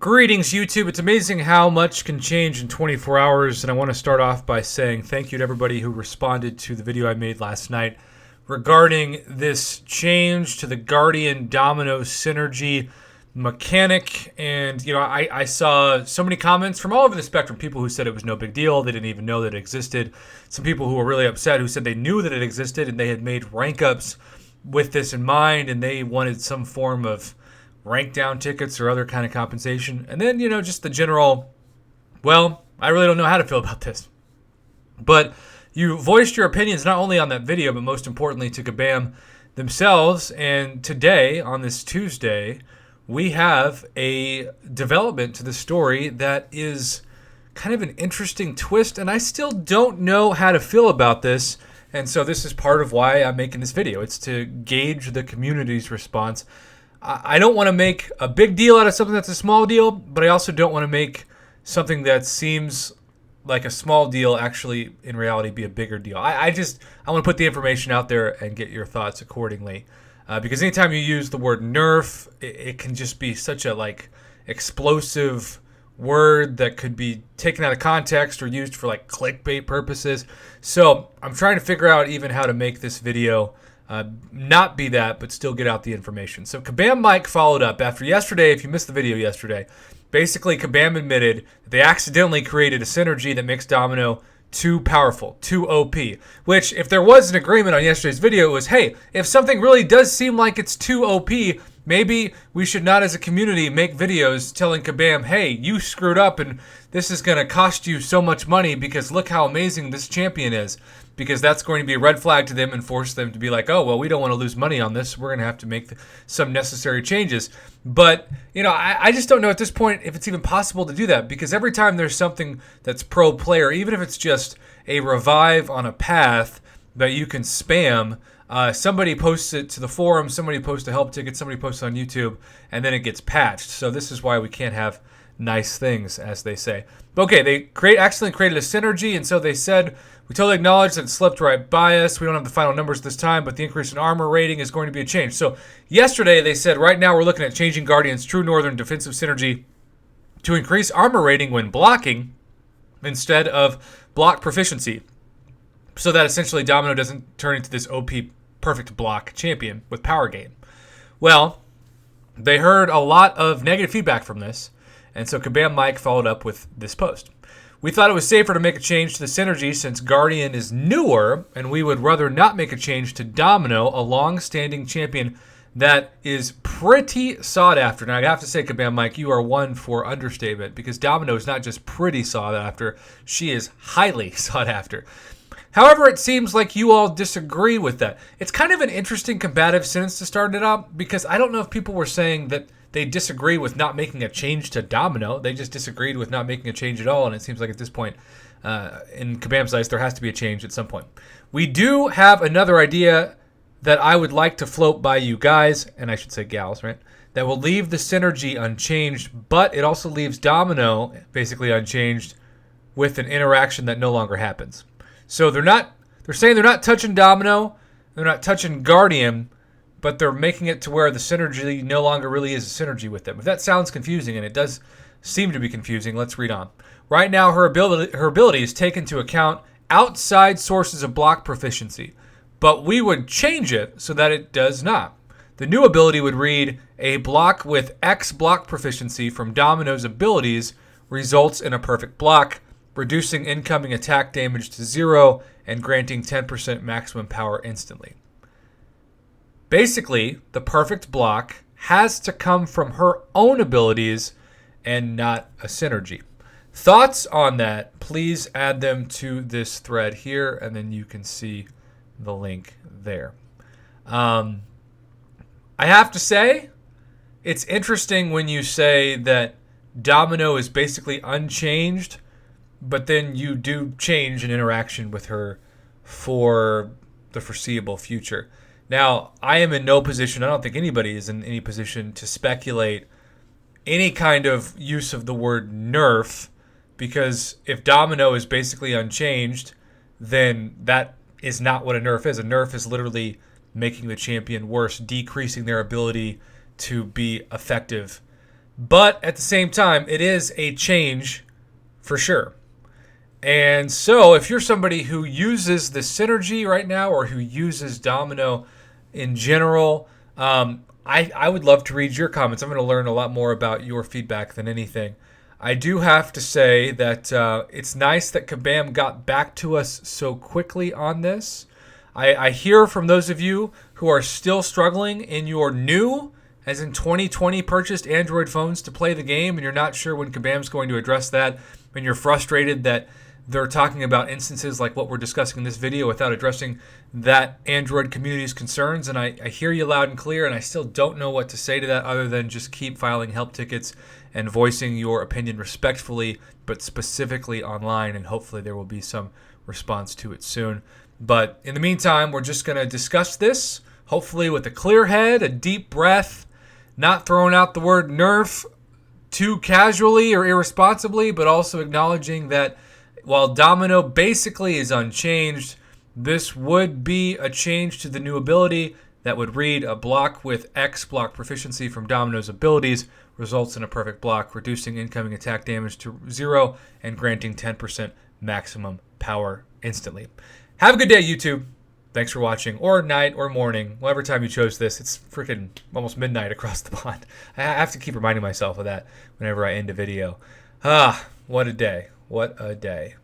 Greetings, YouTube. It's amazing how much can change in 24 hours, and I want to start off by saying thank you to everybody who responded to the video I made last night regarding this change to the Guardian Domino synergy mechanic. And, I saw so many comments from all over the spectrum. People who said it was no big deal. They didn't even know that it existed. Some people who were really upset who said they knew that it existed and they had made rank ups with this in mind and they wanted some form of rank down tickets or other kind of compensation. And then, just the general, well, I really don't know how to feel about this. But you voiced your opinions not only on that video, but most importantly to Kabam themselves. And today, on this Tuesday, we have a development to the story that is kind of an interesting twist. And I still don't know how to feel about this. And so this is part of why I'm making this video. It's to gauge the community's response. I don't want to make a big deal out of something that's a small deal, but I also don't want to make something that seems like a small deal actually in reality be a bigger deal. I want to put the information out there and get your thoughts accordingly. Because anytime you use the word nerf, it can just be such a explosive word that could be taken out of context or used for clickbait purposes. So I'm trying to figure out even how to make this video not be that, but still get out the information. So Kabam Mike followed up after yesterday. If you missed the video yesterday, basically Kabam admitted that they accidentally created a synergy that makes Domino too powerful, too OP. Which, if there was an agreement on yesterday's video, it was, hey, if something really does seem like it's too OP, maybe we should not as a community make videos telling Kabam, hey, you screwed up and this is going to cost you so much money because look how amazing this champion is. Because that's going to be a red flag to them and force them to be like, oh, well, we don't want to lose money on this. We're going to have to make some necessary changes. But, I just don't know at this point if it's even possible to do that. Because every time there's something that's pro player, even if it's just a revive on a path that you can spam, somebody posts it to the forum, somebody posts a help ticket, somebody posts it on YouTube, and then it gets patched. So this is why we can't have nice things, as they say. Okay, they accidentally created a synergy, and so they said, we totally acknowledge that it slipped right by us. We don't have the final numbers this time, but the increase in armor rating is going to be a change. So yesterday they said, right now we're looking at changing Guardian's True Northern defensive synergy to increase armor rating when blocking instead of block proficiency. So that essentially Domino doesn't turn into this OP perfect block champion with power gain. Well, they heard a lot of negative feedback from this, and so Kabam Mike followed up with this post. We thought it was safer to make a change to the synergy since Guardian is newer, and we would rather not make a change to Domino, a long-standing champion that is pretty sought after. Now, I have to say, Kabam Mike, you are one for understatement, because Domino is not just pretty sought after, she is highly sought after. However, it seems like you all disagree with that. It's kind of an interesting combative sentence to start it out, because I don't know if people were saying that they disagree with not making a change to Domino. They just disagreed with not making a change at all, and it seems like at this point, in Kabam's eyes, there has to be a change at some point. We do have another idea that I would like to float by you guys, and I should say gals, right? That will leave the synergy unchanged, but it also leaves Domino basically unchanged with an interaction that no longer happens. So they're saying they're not touching Domino, they're not touching Guardian, but they're making it to where the synergy no longer really is a synergy with them. If that sounds confusing, and it does seem to be confusing, let's read on. Right now, her abilities take into account outside sources of block proficiency, but we would change it so that it does not. The new ability would read, a block with X block proficiency from Domino's abilities results in a perfect block, reducing incoming attack damage to 0 and granting 10% maximum power instantly. Basically, the perfect block has to come from her own abilities and not a synergy. Thoughts on that, please add them to this thread here, and then you can see the link there. I have to say, it's interesting when you say that Domino is basically unchanged, but then you do change an interaction with her for the foreseeable future. Now, I am in no position, I don't think anybody is in any position to speculate any kind of use of the word nerf, because if Domino is basically unchanged, then that is not what a nerf is. A nerf is literally making the champion worse, decreasing their ability to be effective But at the same time, it is a change for sure. And so if you're somebody who uses the synergy right now or who uses Domino in general, I would love to read your comments. I'm going to learn a lot more about your feedback than anything. I do have to say that it's nice that Kabam got back to us so quickly on this. I hear from those of you who are still struggling in your new, as in 2020 purchased Android phones to play the game, and you're not sure when Kabam's going to address that, and you're frustrated that they're talking about instances like what we're discussing in this video without addressing that Android community's concerns. And I hear you loud and clear, and I still don't know what to say to that other than just keep filing help tickets and voicing your opinion respectfully, but specifically online, and hopefully there will be some response to it soon. But in the meantime, we're just going to discuss this, hopefully with a clear head, a deep breath, not throwing out the word nerf too casually or irresponsibly, but also acknowledging that while Domino basically is unchanged, this would be a change to the new ability that would read a block with X block proficiency from Domino's abilities results in a perfect block, reducing incoming attack damage to 0 and granting 10% maximum power instantly. Have a good day, YouTube. Thanks for watching, or night, or morning, whatever time you chose this. It's freaking almost midnight across the pond. I have to keep reminding myself of that whenever I end a video. What a day. What a day.